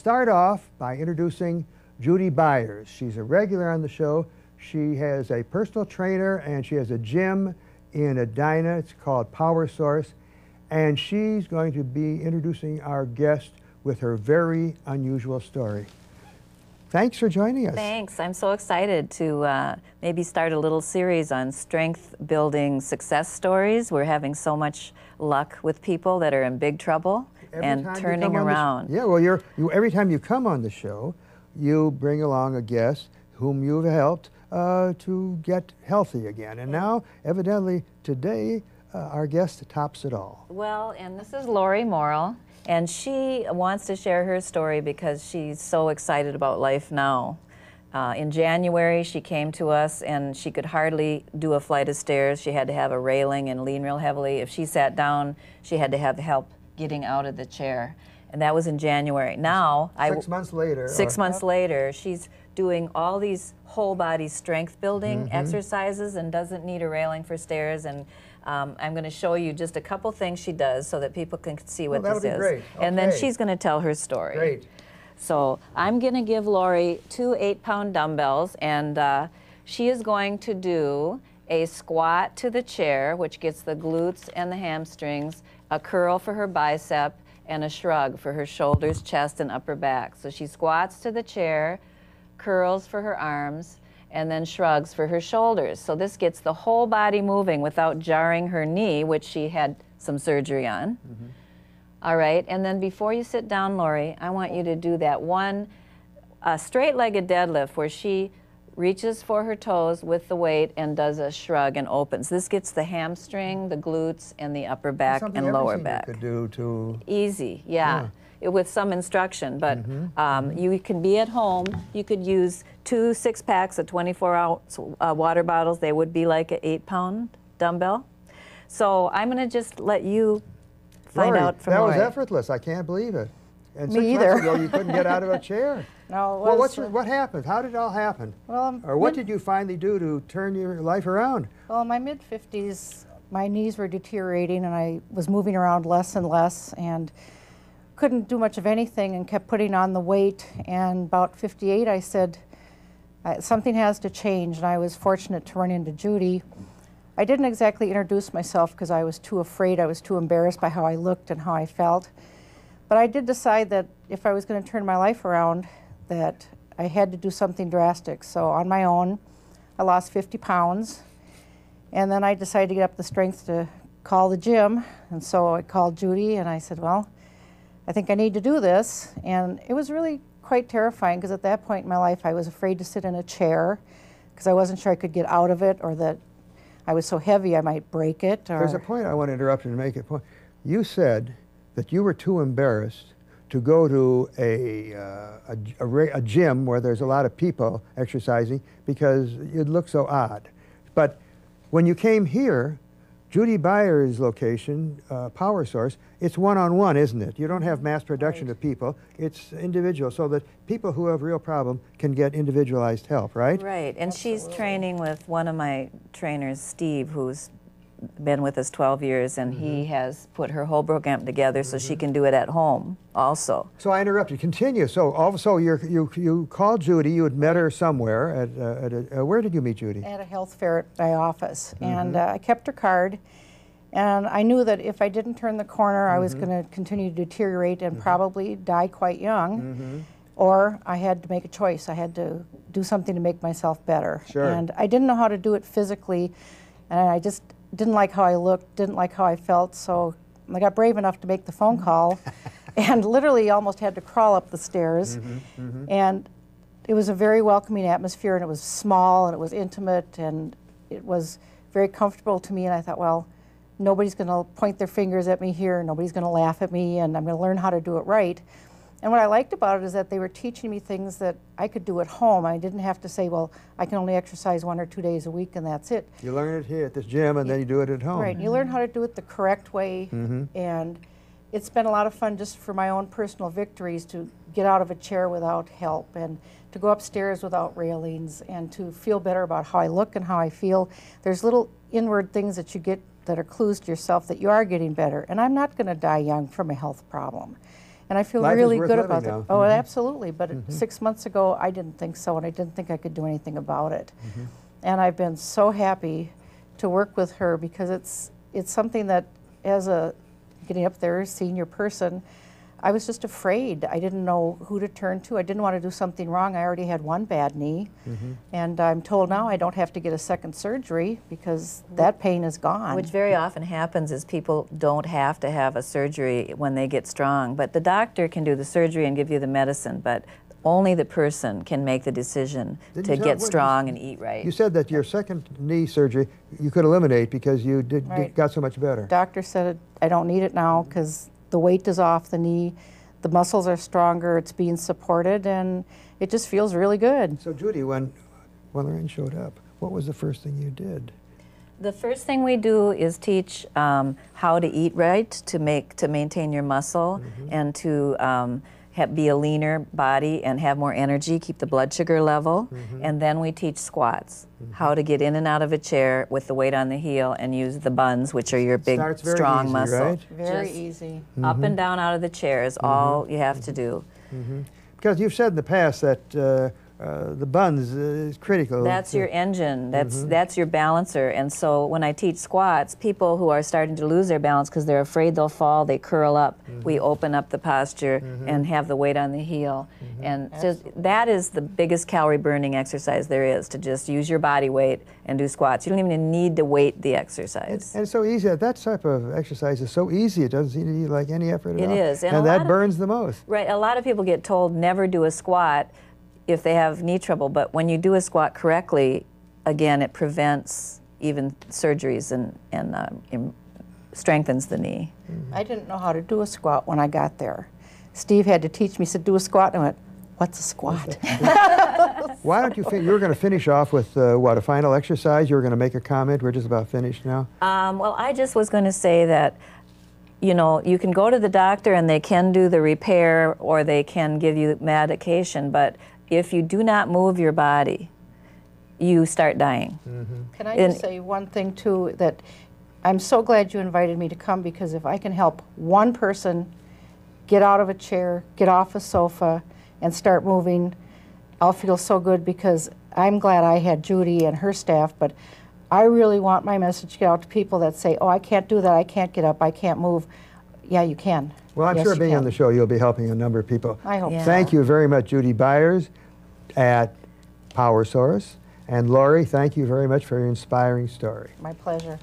start off by introducing Judy Beyers. She's a regular on the show. She has a personal trainer and she has a gym in Edina. It's called PowerSource. And she's going to be introducing our guest with her very unusual story. Thanks for joining us. Thanks. I'm so excited to maybe start a little series on strength building success stories. We're having so much luck with people that are in big trouble and turning around. Yeah, well, every time you come on the show, you bring along a guest whom you've helped to get healthy again. And now, evidently, today, our guest tops it all. Well, and this is Lori Morrill, and she wants to share her story because she's so excited about life now. In January, she came to us and she could hardly do a flight of stairs. She had to have a railing and lean real heavily. If she sat down, she had to have help getting out of the chair. And that was in January. Now, 6 months later. 6 months later, she's doing all these whole body strength building exercises and doesn't need a railing for stairs. And I'm going to show you just a couple things she does so that people can see what this is. That'll be great. And then she's going to tell her story. Great. So I'm going to give Lori 2 8-pound dumbbells, and she is going to do a squat to the chair, which gets the glutes and the hamstrings, a curl for her bicep, and a shrug for her shoulders, chest, and upper back. So she squats to the chair, curls for her arms, and then shrugs for her shoulders. So this gets the whole body moving without jarring her knee, which she had some surgery on. All right, and then before you sit down, Lori, I want you to do that one straight-legged deadlift where she reaches for her toes with the weight and does a shrug and opens. This gets the hamstring, the glutes, and the upper back and lower back. Could do to easy, yeah. With some instruction, but you can be at home. You could use 2 6-packs of 24-ounce water bottles. They would be like an 8-pound dumbbell. So I'm going to just let you find out from Lori. That was effortless. I can't believe it. And Me 6 either. months ago, you couldn't get out of a chair. No, Well, what happened? How did it all happen? Well, or what did you finally do to turn your life around? Well, in my mid-50s, my knees were deteriorating, and I was moving around less and less, and couldn't do much of anything, and kept putting on the weight. And about 58, I said, something has to change, and I was fortunate to run into Judy. I didn't exactly introduce myself because I was too afraid. I was too embarrassed by how I looked and how I felt. But I did decide that if I was going to turn my life around, that I had to do something drastic. So on my own, I lost 50 pounds. And then I decided to get up the strength to call the gym. And so I called Judy and I said, well, I think I need to do this. And it was really quite terrifying because at that point in my life, I was afraid to sit in a chair because I wasn't sure I could get out of it, or that I was so heavy I might break it. Or There's a point I want to interrupt you to make a point. You said that you were too embarrassed to go to a gym where there's a lot of people exercising because you'd look so odd. But when you came here, Judy Beyers' location, PowerSource, it's one-on-one, isn't it? You don't have mass production of people. It's individual, so that people who have real problem can get individualized help, right? Right, and she's training with one of my trainers, Steve, who's been with us 12 years, and he has put her whole program together so she can do it at home also. So I interrupted. Continue. So also you called Judy. You had met her somewhere at where did you meet Judy? At a health fair at my office. And I kept her card. And I knew that if I didn't turn the corner, I was going to continue to deteriorate and probably die quite young. Or I had to make a choice. I had to do something to make myself better. Sure. And I didn't know how to do it physically. And I just didn't like how I looked, didn't like how I felt, so I got brave enough to make the phone call and literally almost had to crawl up the stairs. And it was a very welcoming atmosphere, and it was small, and it was intimate, and it was very comfortable to me, and I thought, well, nobody's going to point their fingers at me here, nobody's going to laugh at me, and I'm going to learn how to do it right. And what I liked about it is that they were teaching me things that I could do at home. I didn't have to say, well, I can only exercise 1 or 2 days a week and that's it. You learn it here at this gym and then you do it at home. Right, you learn how to do it the correct way. And it's been a lot of fun just for my own personal victories to get out of a chair without help and to go upstairs without railings and to feel better about how I look and how I feel. There's little inward things that you get that are clues to yourself that you are getting better. And I'm not going to die young from a health problem. And I feel Life is really worth good living about now. that. Oh, absolutely. But 6 months ago, I didn't think so, and I didn't think I could do anything about it. And I've been so happy to work with her because it's something that, as a getting up there, senior person, I was just afraid. I didn't know who to turn to. I didn't want to do something wrong. I already had one bad knee. And I'm told now I don't have to get a second surgery because that pain is gone. Which very often happens is people don't have to have a surgery when they get strong. But the doctor can do the surgery and give you the medicine, but only the person can make the decision Didn't to you tell- get what- strong and eat right. You said that your second knee surgery you could eliminate because you Right. got so much better. Doctor said I don't need it now because the weight is off the knee, the muscles are stronger, it's being supported, and it just feels really good. So Judy, when Lorraine showed up, what was the first thing you did? The first thing we do is teach how to eat right to maintain your muscle and to be a leaner body and have more energy, keep the blood sugar level. And then we teach squats, how to get in and out of a chair with the weight on the heel and use the buns, which are your big, Starts very strong easy, muscle. right? Very Just easy. Up and down out of the chair is all you have to do. Because you've said in the past that the buns is critical. That's your engine. That's your balancer. And so when I teach squats, people who are starting to lose their balance because they're afraid they'll fall, they curl up. We open up the posture and have the weight on the heel. And so that is the biggest calorie burning exercise there is, to just use your body weight and do squats. You don't even need to weight the exercise. And it's so easy. That type of exercise is so easy. It doesn't seem to need like any effort at all. It is. And a lot that of- burns the most. Right. A lot of people get told never do a squat if they have knee trouble, but when you do a squat correctly, again, it prevents even surgeries and strengthens the knee. I didn't know how to do a squat when I got there. Steve had to teach me, he said, do a squat, and I went, what's a squat? Why don't you, you were going to finish off with, what, a final exercise? You were going to make a comment? We're just about finished now. Well, I just was going to say that, you know, you can go to the doctor and they can do the repair or they can give you medication, but if you do not move your body, you start dying. Can I just say one thing, too, that I'm so glad you invited me to come, because if I can help one person get out of a chair, get off a sofa, and start moving, I'll feel so good, because I'm glad I had Judy and her staff, but I really want my message to get out to people that say, oh, I can't do that, I can't get up, I can't move. Yeah, you can. Well, I'm Yes, sure you being can. on the show, you'll be helping a number of people. I hope Yeah. so. Thank you very much, Judy Beyers at PowerSource. And Lori, thank you very much for your inspiring story. My pleasure.